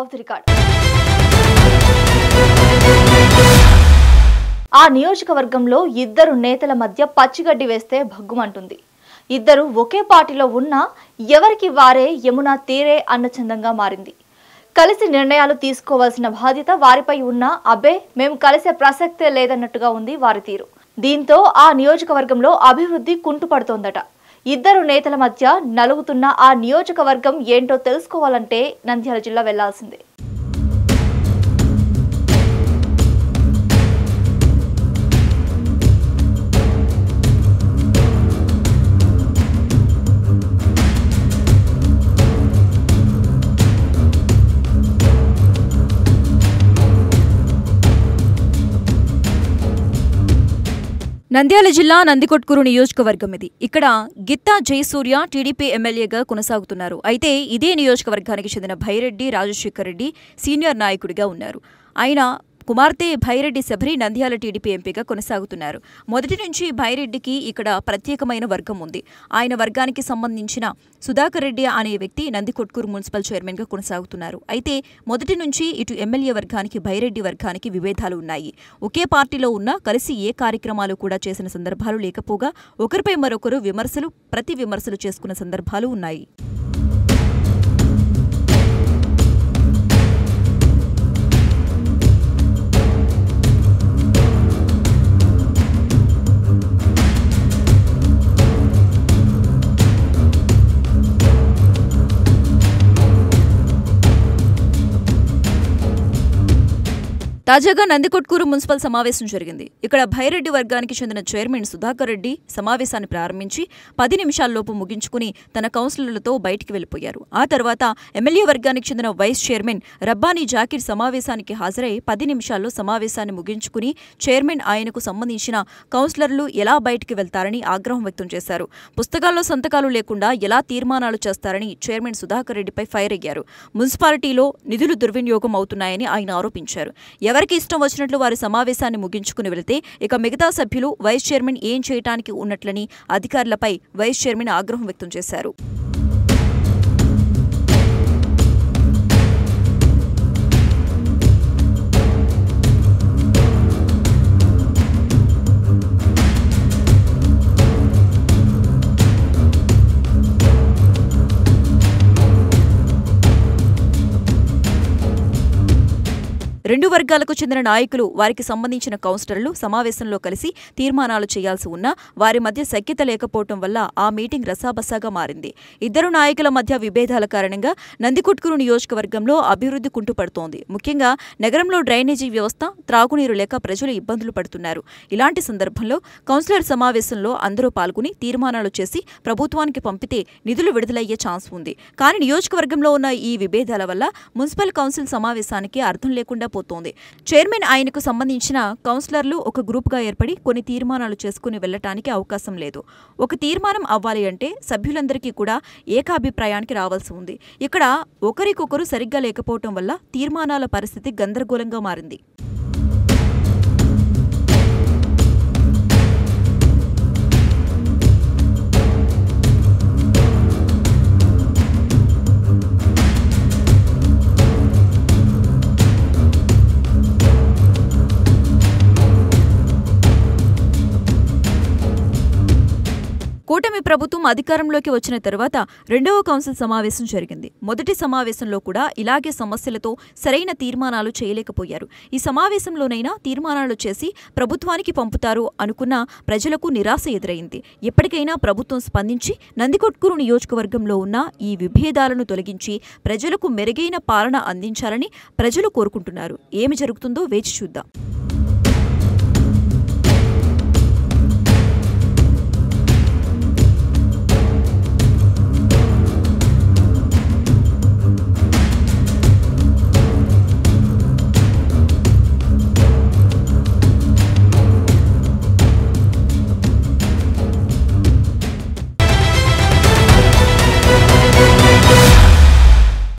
Of the record. ఆ నియోజకవర్గంలో ఇద్దరు నేతల మధ్య పచ్చిగడ్డి వేస్తే భగ్గుమంటుంది. ఇద్దరు ఒకే పార్టీలో ఉన్నా ఎవరికి వారే యమునా తీరే అన్నచందంగా మారింది. కలిసి నిర్ణయాలు తీసుకోవాల్సిన బాధ్యత వారిపై ఉన్న అబ్బే మేము కలిసే ప్రసక్తే లేదన్నట్టుగా ఉంది వారి తీరు. దీంతో ఆ నియోజకవర్గంలో అభివృద్ధి కుంటుపడుతోందట. ఇద్దరు నేతల మధ్య నలుగుతున్న ఆ నియోజకవర్గం ఏంటో తెలుసుకోవాలంటే నంద్యాల జిల్లా వెళ్లాల్సిందే. నంద్యాల జిల్లా నందికొట్కూరు నియోజకవర్గం ఇది. ఇక్కడ గిత్తా జయసూర్య టీడీపీ ఎమ్మెల్యేగా కొనసాగుతున్నారు. అయితే ఇదే నియోజకవర్గానికి చెందిన భైరెడ్డి రాజశేఖర్ రెడ్డి సీనియర్ నాయకుడిగా ఉన్నారు. ఆయన కుమార్తె భైరెడ్డి శబరి నంద్యాల టీడీపీ ఎంపీగా కొనసాగుతున్నారు. మొదటి నుంచి భైరెడ్డికి ఇక్కడ ప్రత్యేకమైన వర్గం ఉంది. ఆయన వర్గానికి సంబంధించిన సుధాకర్ రెడ్డి అనే వ్యక్తి నందికొట్కూరు మున్సిపల్ చైర్మన్గా కొనసాగుతున్నారు. అయితే మొదటి నుంచి ఇటు ఎమ్మెల్యే వర్గానికి భైరెడ్డి వర్గానికి విభేదాలు ఉన్నాయి. ఒకే పార్టీలో ఉన్నా కలిసి ఏ కార్యక్రమాలు కూడా చేసిన సందర్భాలు లేకపోగా ఒకరిపై మరొకరు ప్రతి విమర్శలు చేసుకున్న సందర్భాలు ఉన్నాయి. తాజాగా నందికొట్కూరు మున్సిపల్ సమావేశం జరిగింది. ఇక్కడ భైరెడ్డి వర్గానికి చెందిన చైర్మన్ సుధాకర్ రెడ్డి సమావేశాన్ని ప్రారంభించి 10 నిమిషాల్లోపు ముగించుకుని తన కౌన్సిలర్లతో బయటికి వెళ్లిపోయారు. ఆ తర్వాత ఎమ్మెల్యే వర్గానికి చెందిన వైస్ చైర్మన్ రబ్బానీ జాకీర్ సమావేశానికి హాజరై 10 నిమిషాల్లో సమావేశాన్ని ముగించుకుని చైర్మన్ ఆయనకు సంబంధించిన కౌన్సిలర్లు ఎలా బయటికి వెళ్తారని ఆగ్రహం వ్యక్తం చేశారు. పుస్తకాల్లో సంతకాలు లేకుండా ఎలా తీర్మానాలు చేస్తారని చైర్మన్ సుధాకర్ రెడ్డిపై ఫైర్ అయ్యారు. మున్సిపాలిటీలో నిధులు దుర్వినియోగం అవుతున్నాయని ఆయన ఆరోపించారు. ఎవరికి ఇష్టం వచ్చినట్లు వారి సమావేశాన్ని ముగించుకుని వెళితే ఇక మిగతా సభ్యులు వైస్ చైర్మన్ ఏం చేయటానికి ఉన్నట్లని అధికారులపై వైస్ చైర్మన్ ఆగ్రహం వ్యక్తం చేశారు. రెండు వర్గాలకు చెందిన నాయకులు వారికి సంబంధించిన కౌన్సిలర్లు సమావేశంలో కలిసి తీర్మానాలు చేయాల్సి ఉన్నా వారి మధ్య సఖ్యత లేకపోవటం వల్ల ఆ మీటింగ్ రసాబసాగా మారింది. ఇద్దరు నాయకుల మధ్య విభేదాల కారణంగా నందికొట్కూరు నియోజకవర్గంలో అభివృద్ధి కుంటుపడుతోంది. ముఖ్యంగా నగరంలో డ్రైనేజీ వ్యవస్థ, త్రాగునీరు లేక ప్రజలు ఇబ్బందులు పడుతున్నారు. ఇలాంటి సందర్భంలో కౌన్సిలర్ సమావేశంలో అందరూ పాల్గొని తీర్మానాలు చేసి ప్రభుత్వానికి పంపితే నిధులు విడుదలయ్యే ఛాన్స్ ఉంది. కానీ నియోజకవర్గంలో ఉన్న ఈ విభేదాల వల్ల మున్సిపల్ కౌన్సిల్ సమావేశానికి అర్థం లేకుండా చైర్మన్ ఆయనకు సంబంధించిన కౌన్సిలర్లు ఒక గ్రూప్గా ఏర్పడి కొన్ని తీర్మానాలు చేసుకుని వెళ్లటానికి అవకాశం లేదు. ఒక తీర్మానం అవ్వాలి అంటే సభ్యులందరికీ కూడా ఏకాభిప్రాయానికి రావాల్సి ఉంది. ఇక్కడ ఒకరికొకరు సరిగ్గా లేకపోవటం వల్ల తీర్మానాల పరిస్థితి గందరగోళంగా మారింది. కూటమి ప్రభుత్వం అధికారంలోకి వచ్చిన తర్వాత రెండవ కౌన్సిల్ సమావేశం జరిగింది. మొదటి సమావేశంలో కూడా ఇలాగే సమస్యలతో సరైన తీర్మానాలు చేయలేకపోయారు. ఈ సమావేశంలోనైనా తీర్మానాలు చేసి ప్రభుత్వానికి పంపుతారు అనుకున్న ప్రజలకు నిరాశ ఎదురైంది. ఎప్పటికైనా ప్రభుత్వం స్పందించి నందికొట్కూరు నియోజకవర్గంలో ఉన్న ఈ విభేదాలను తొలగించి ప్రజలకు మెరుగైన పాలన అందించాలని ప్రజలు కోరుకుంటున్నారు. ఏమి జరుగుతుందో వేచి చూద్దాం.